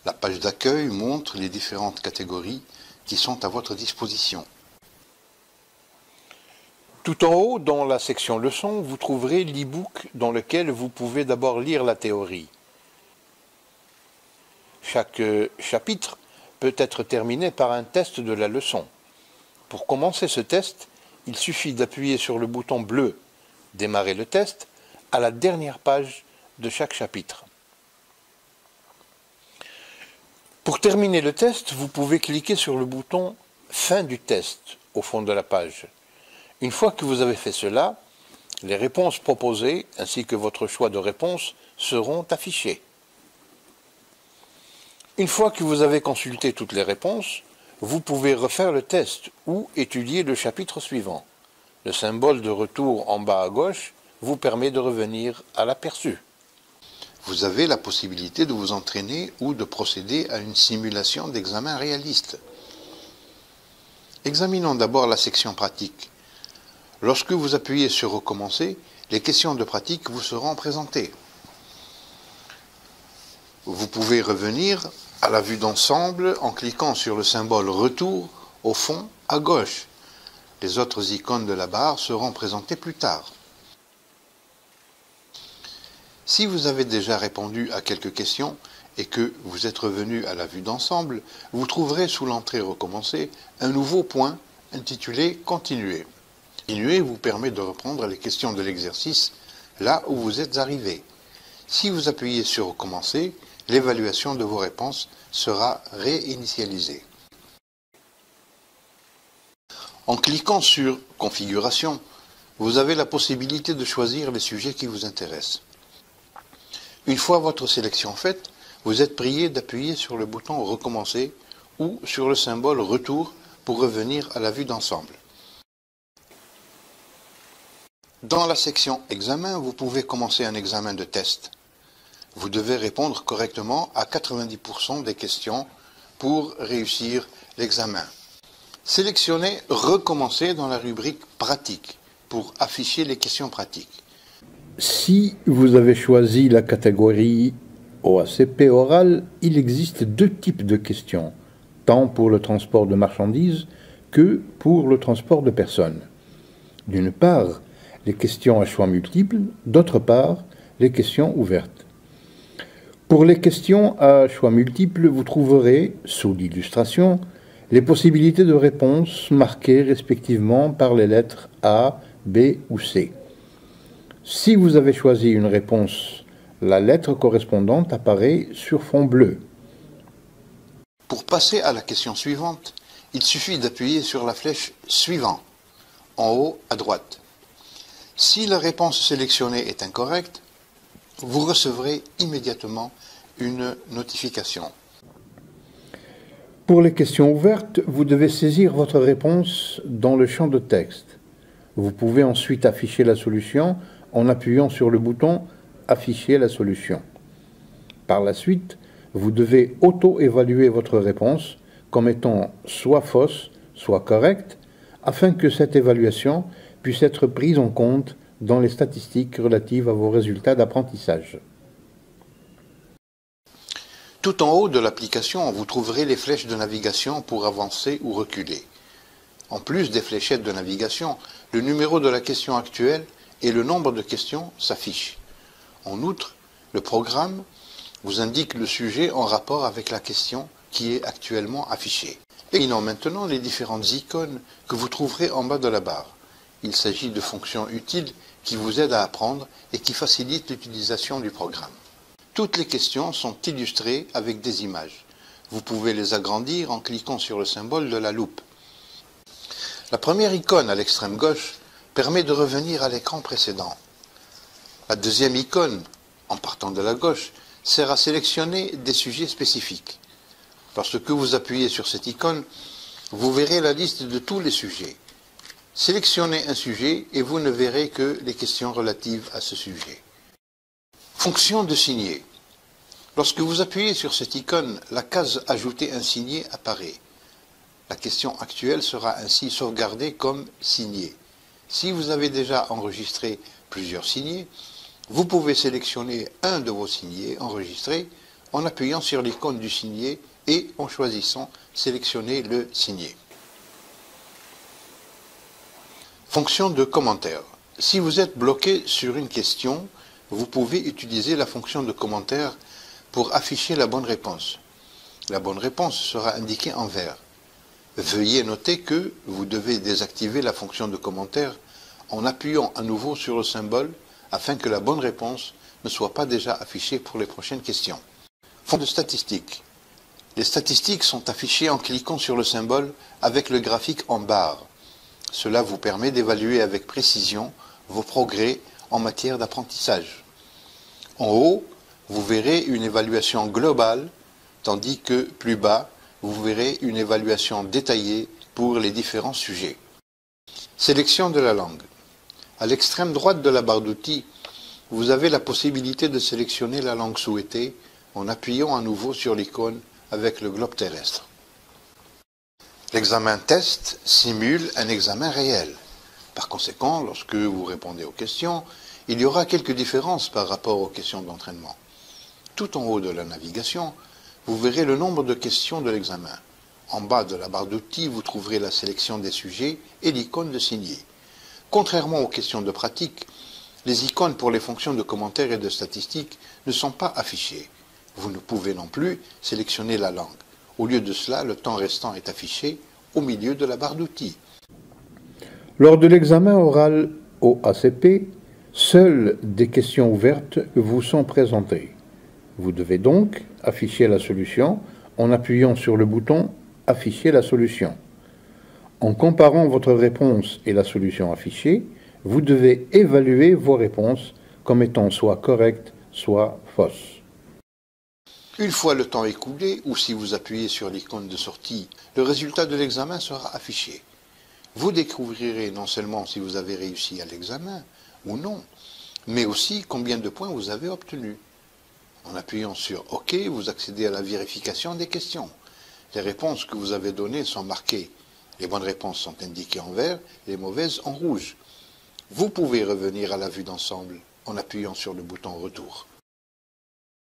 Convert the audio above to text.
La page d'accueil montre les différentes catégories qui sont à votre disposition. Tout en haut, dans la section leçons, vous trouverez l'e-book dans lequel vous pouvez d'abord lire la théorie. Chaque chapitre peut être terminé par un test de la leçon. Pour commencer ce test, il suffit d'appuyer sur le bouton bleu « Démarrer le test » à la dernière page de chaque chapitre. Pour terminer le test, vous pouvez cliquer sur le bouton « Fin du test » au fond de la page. Une fois que vous avez fait cela, les réponses proposées ainsi que votre choix de réponse seront affichées. Une fois que vous avez consulté toutes les réponses, vous pouvez refaire le test ou étudier le chapitre suivant. Le symbole de retour en bas à gauche vous permet de revenir à l'aperçu. Vous avez la possibilité de vous entraîner ou de procéder à une simulation d'examen réaliste. Examinons d'abord la section pratique. Lorsque vous appuyez sur Recommencer, les questions de pratique vous seront présentées. Vous pouvez revenir à la vue d'ensemble en cliquant sur le symbole Retour au fond à gauche. Les autres icônes de la barre seront présentées plus tard. Si vous avez déjà répondu à quelques questions et que vous êtes revenu à la vue d'ensemble, vous trouverez sous l'entrée Recommencer un nouveau point intitulé Continuer. Continuer vous permet de reprendre les questions de l'exercice là où vous êtes arrivé. Si vous appuyez sur Recommencer, l'évaluation de vos réponses sera réinitialisée. En cliquant sur Configuration, vous avez la possibilité de choisir les sujets qui vous intéressent. Une fois votre sélection faite, vous êtes prié d'appuyer sur le bouton Recommencer ou sur le symbole Retour pour revenir à la vue d'ensemble. Dans la section Examen, vous pouvez commencer un examen de test. Vous devez répondre correctement à 90% des questions pour réussir l'examen. Sélectionnez Recommencer dans la rubrique Pratique pour afficher les questions pratiques. Si vous avez choisi la catégorie OACP oral, il existe deux types de questions, tant pour le transport de marchandises que pour le transport de personnes. D'une part, les questions à choix multiples, d'autre part, les questions ouvertes. Pour les questions à choix multiples, vous trouverez, sous l'illustration, les possibilités de réponse marquées respectivement par les lettres A, B ou C. Si vous avez choisi une réponse, la lettre correspondante apparaît sur fond bleu. Pour passer à la question suivante, il suffit d'appuyer sur la flèche Suivant, en haut à droite. Si la réponse sélectionnée est incorrecte, vous recevrez immédiatement une notification. Pour les questions ouvertes, vous devez saisir votre réponse dans le champ de texte. Vous pouvez ensuite afficher la solution en appuyant sur le bouton « Afficher la solution ». Par la suite, vous devez auto-évaluer votre réponse comme étant soit fausse, soit correcte, afin que cette évaluation puisse être prise en compte dans les statistiques relatives à vos résultats d'apprentissage. Tout en haut de l'application, vous trouverez les flèches de navigation pour avancer ou reculer. En plus des fléchettes de navigation, le numéro de la question actuelle et le nombre de questions s'affichent. En outre, le programme vous indique le sujet en rapport avec la question qui est actuellement affichée. Examinons maintenant les différentes icônes que vous trouverez en bas de la barre. Il s'agit de fonctions utiles qui vous aident à apprendre et qui facilitent l'utilisation du programme. Toutes les questions sont illustrées avec des images. Vous pouvez les agrandir en cliquant sur le symbole de la loupe. La première icône à l'extrême gauche permet de revenir à l'écran précédent. La deuxième icône, en partant de la gauche, sert à sélectionner des sujets spécifiques. Lorsque vous appuyez sur cette icône, vous verrez la liste de tous les sujets. Sélectionnez un sujet et vous ne verrez que les questions relatives à ce sujet. Fonction de signer. Lorsque vous appuyez sur cette icône, la case « Ajouter un signet » apparaît. La question actuelle sera ainsi sauvegardée comme signée. Si vous avez déjà enregistré plusieurs signets, vous pouvez sélectionner un de vos signets enregistrés en appuyant sur l'icône du signé et en choisissant « Sélectionner le signé ». Fonction de commentaire. Si vous êtes bloqué sur une question, vous pouvez utiliser la fonction de commentaire pour afficher la bonne réponse. La bonne réponse sera indiquée en vert. Veuillez noter que vous devez désactiver la fonction de commentaire en appuyant à nouveau sur le symbole afin que la bonne réponse ne soit pas déjà affichée pour les prochaines questions. Fonction de statistiques. Les statistiques sont affichées en cliquant sur le symbole avec le graphique en barre. Cela vous permet d'évaluer avec précision vos progrès en matière d'apprentissage. En haut, vous verrez une évaluation globale, tandis que plus bas, vous verrez une évaluation détaillée pour les différents sujets. Sélection de la langue. À l'extrême droite de la barre d'outils, vous avez la possibilité de sélectionner la langue souhaitée en appuyant à nouveau sur l'icône avec le globe terrestre. L'examen test simule un examen réel. Par conséquent, lorsque vous répondez aux questions, il y aura quelques différences par rapport aux questions d'entraînement. Tout en haut de la navigation, vous verrez le nombre de questions de l'examen. En bas de la barre d'outils, vous trouverez la sélection des sujets et l'icône de signer. Contrairement aux questions de pratique, les icônes pour les fonctions de commentaires et de statistiques ne sont pas affichées. Vous ne pouvez non plus sélectionner la langue. Au lieu de cela, le temps restant est affiché au milieu de la barre d'outils. Lors de l'examen oral au ACP, seules des questions ouvertes vous sont présentées. Vous devez donc afficher la solution en appuyant sur le bouton « Afficher la solution ». En comparant votre réponse et la solution affichée, vous devez évaluer vos réponses comme étant soit correctes, soit fausses. Une fois le temps écoulé, ou si vous appuyez sur l'icône de sortie, le résultat de l'examen sera affiché. Vous découvrirez non seulement si vous avez réussi à l'examen ou non, mais aussi combien de points vous avez obtenus. En appuyant sur « OK », vous accédez à la vérification des questions. Les réponses que vous avez données sont marquées. Les bonnes réponses sont indiquées en vert, les mauvaises en rouge. Vous pouvez revenir à la vue d'ensemble en appuyant sur le bouton « Retour ».